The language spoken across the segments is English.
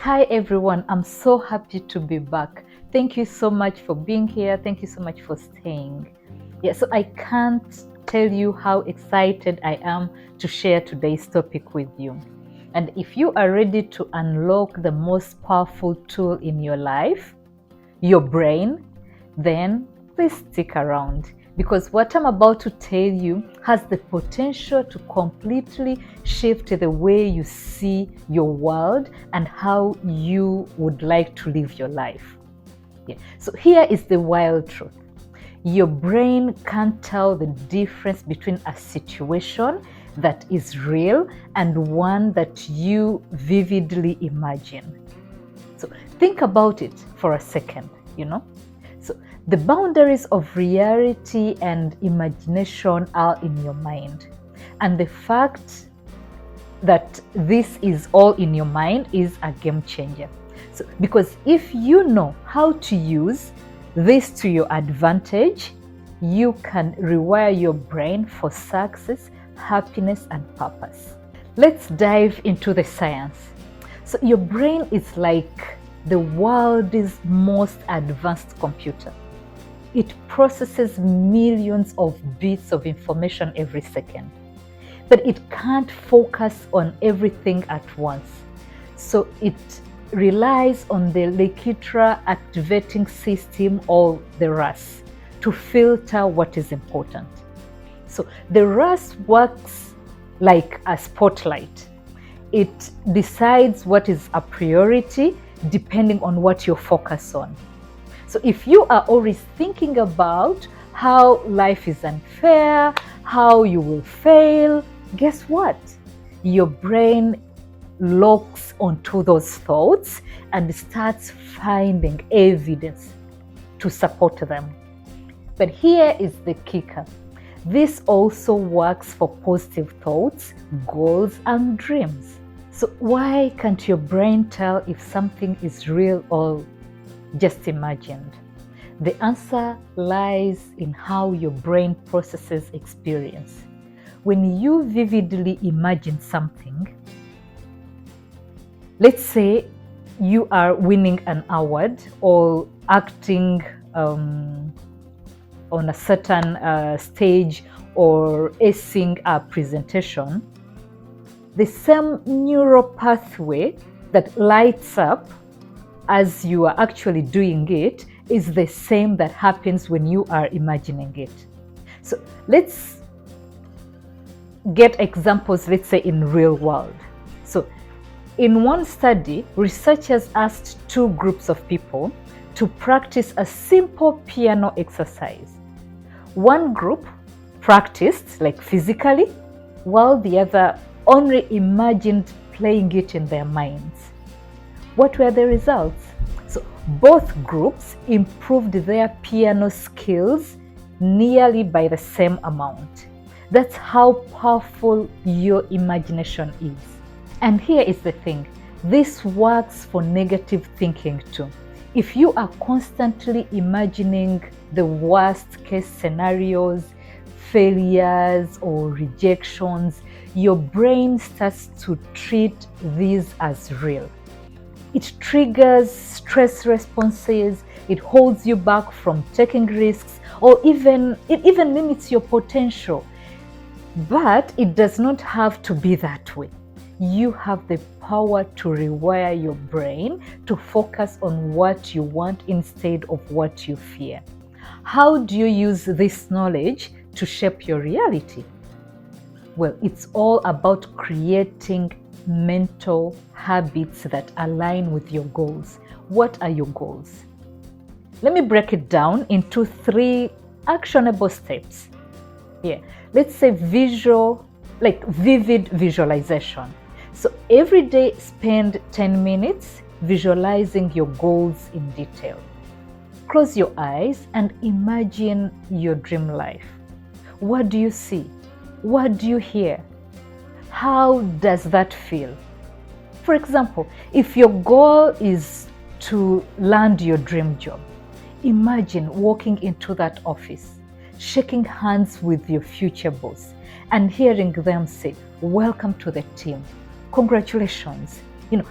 Hi everyone, I'm so happy to be back. Thank you so much for being here. Thank you so much for staying. So I can't tell you how excited I am to share today's topic with you. And if you are ready to unlock the most powerful tool in your life, your brain, then please stick around, because what I'm about to tell you has the potential to completely shift the way you see your world and how you would like to live your life. So here is the wild truth. Your brain can't tell the difference between a situation that is real and one that you vividly imagine. So think about it for a second, So the boundaries of reality and imagination are in your mind. And the fact that this is all in your mind is a game changer. So, because if you know how to use this to your advantage, you can rewire your brain for success, happiness, and purpose. Let's dive into the science. So your brain is like the world's most advanced computer. It processes millions of bits of information every second, but it can't focus on everything at once. So it relies on the Lekitra activating system, or the RAS, to filter what is important. So the RAS works like a spotlight. It decides what is a priority depending on what you focus on. So if you are always thinking about how life is unfair, how you will fail, guess what? Your brain locks onto those thoughts and starts finding evidence to support them. But here is the kicker. This also works for positive thoughts, goals, and dreams. So why can't your brain tell if something is real or just imagined? The answer lies in how your brain processes experience. When you vividly imagine something, let's say you are winning an award or acting on a certain stage or acing a presentation, the same neural pathway that lights up as you are actually doing it is the same that happens when you are imagining it. So let's get examples, let's say in real world. So in one study, researchers asked two groups of people to practice a simple piano exercise. One group practiced like physically, while the other only imagined playing it in their minds. What were the results? So both groups improved their piano skills nearly by the same amount. That's how powerful your imagination is. And here is the thing. This works for negative thinking too. If you are constantly imagining the worst case scenarios, failures, or rejections, your brain starts to treat these as real. It triggers stress responses, it holds you back from taking risks, or it even limits your potential. But it does not have to be that way. You have the power to rewire your brain to focus on what you want instead of what you fear. How do you use this knowledge to shape your reality? Well, it's all about creating mental habits that align with your goals. What are your goals? Let me break it down into 3 actionable steps. Let's say vivid visualization. So every day spend 10 minutes visualizing your goals in detail. Close your eyes and imagine your dream life. What do you see? What do you hear? How does that feel? For example, if your goal is to land your dream job, imagine walking into that office, shaking hands with your future boss, and hearing them say, "Welcome to the team. Congratulations.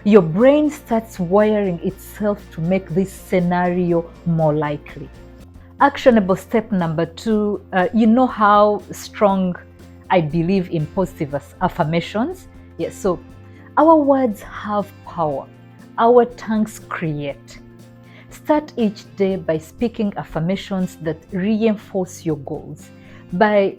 Your brain starts wiring itself to make this scenario more likely. Actionable step number 2, you know how strong I believe in positive affirmations. Yes, so our words have power. Our tongues create. Start each day by speaking affirmations that reinforce your goals. By,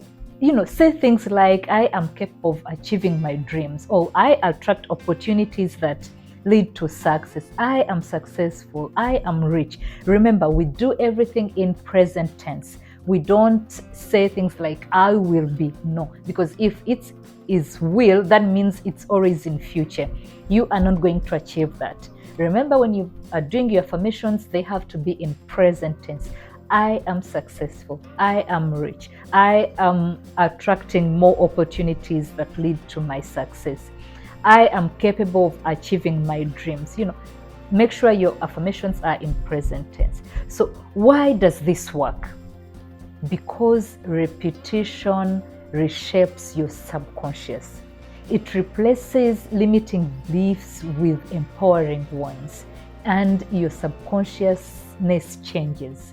say things like, I am capable of achieving my dreams, or I attract opportunities that lead to success. I am successful. I am rich. Remember, we do everything in present tense. We don't say things like, I will be. No, because if it is will, that means it's always in future. You are not going to achieve that. Remember, when you are doing your affirmations, they have to be in present tense. I am successful. I am rich. I am attracting more opportunities that lead to my success. I am capable of achieving my dreams. Make sure your affirmations are in present tense. So why does this work? Because repetition reshapes your subconscious. It replaces limiting beliefs with empowering ones, and your subconsciousness changes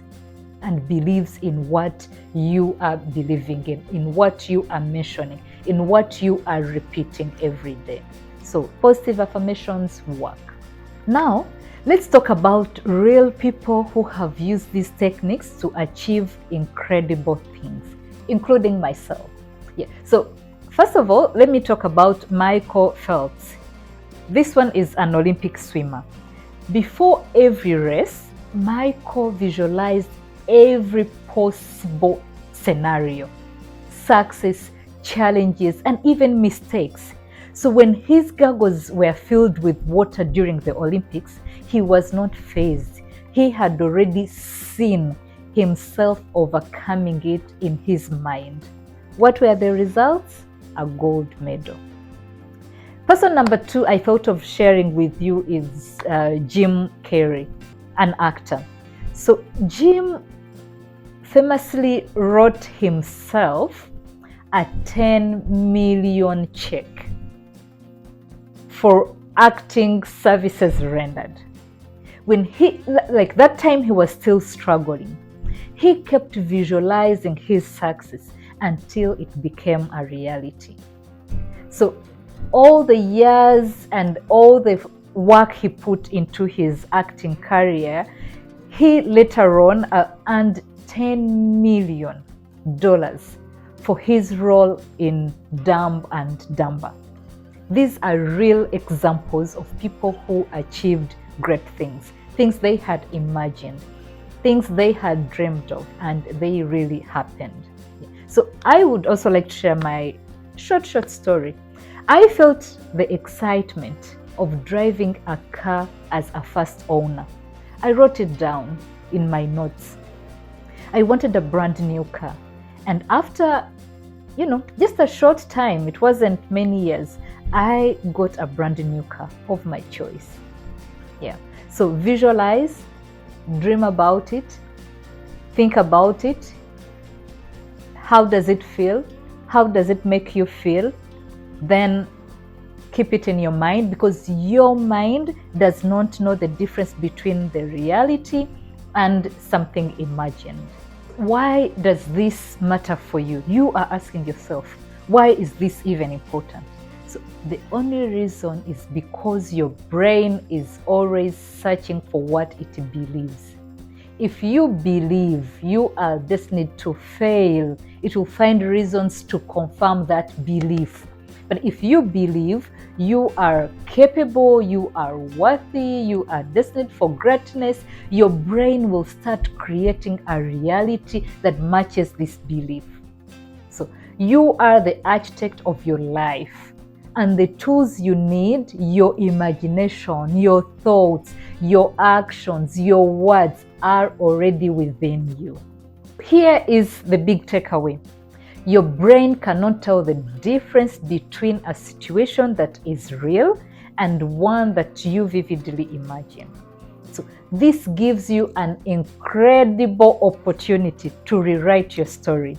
and believes in what you are believing in what you are mentioning, in what you are repeating every day. So positive affirmations work. Now, let's talk about real people who have used these techniques to achieve incredible things, including myself. So first of all, let me talk about Michael Phelps. This one is an Olympic swimmer. Before every race, Michael visualized every possible scenario, success, challenges, and even mistakes. So when his goggles were filled with water during the Olympics, he was not fazed. He had already seen himself overcoming it in his mind. What were the results? A gold medal. Person number 2 I thought of sharing with you is Jim Carrey, an actor. So Jim famously wrote himself a 10 million check for acting services rendered. When that time he was still struggling. He kept visualizing his success until it became a reality. So all the years and all the work he put into his acting career, he later on earned $10 million for his role in Dumb and Dumber. These are real examples of people who achieved great things, things they had imagined, things they had dreamed of, and they really happened. So I would also like to share my short story. I felt the excitement of driving a car as a first owner. I wrote it down in my notes. I wanted a brand new car. And after, just a short time, it wasn't many years, I got a brand new car of my choice. So visualize, dream about it, think about it. How does it feel? How does it make you feel? Then keep it in your mind, because your mind does not know the difference between the reality and something imagined. Why does this matter for you? You are asking yourself, why is this even important? So the only reason is because your brain is always searching for what it believes. If you believe you are destined to fail, it will find reasons to confirm that belief. But if you believe you are capable, you are worthy, you are destined for greatness, your brain will start creating a reality that matches this belief. So you are the architect of your life. And the tools you need, your imagination, your thoughts, your actions, your words are already within you. Here is the big takeaway. Your brain cannot tell the difference between a situation that is real and one that you vividly imagine. So this gives you an incredible opportunity to rewrite your story.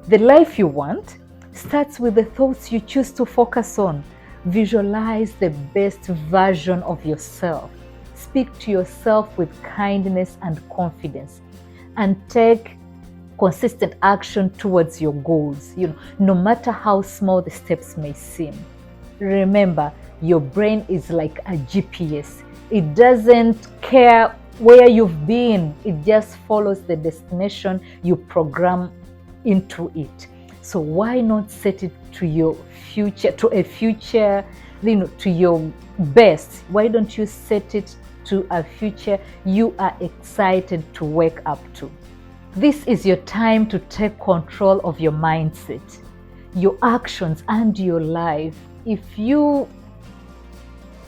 The life you want starts with the thoughts you choose to focus on. Visualize the best version of yourself. Speak to yourself with kindness and confidence, and take consistent action towards your goals, no matter how small the steps may seem. Remember, your brain is like a GPS. It doesn't care where you've been, it just follows the destination you program into it. So why not set it to your future, to a future, to your best? Why don't you set it to a future you are excited to wake up to? This is your time to take control of your mindset, your actions, and your life. If you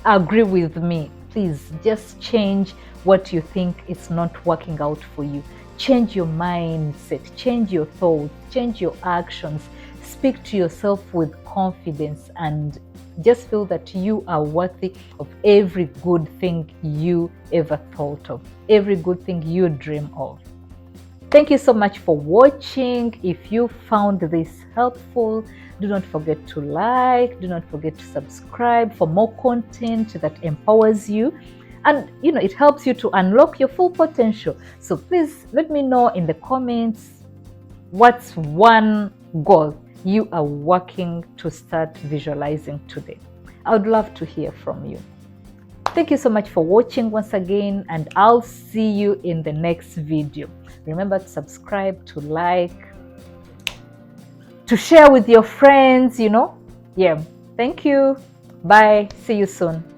agree with me, please just change what you think is not working out for you. Change your mindset, change your thoughts, change your actions. Speak to yourself with confidence and just feel that you are worthy of every good thing you ever thought of, every good thing you dream of. Thank you so much for watching. If you found this helpful, do not forget to like, do not forget to subscribe for more content that empowers you. And it helps you to unlock your full potential. So please let me know in the comments, what's one goal you are working to start visualizing today? I would love to hear from you. Thank you so much for watching once again, and I'll see you in the next video. Remember to subscribe, to like, to share with your friends, Yeah. Thank you. Bye. See you soon.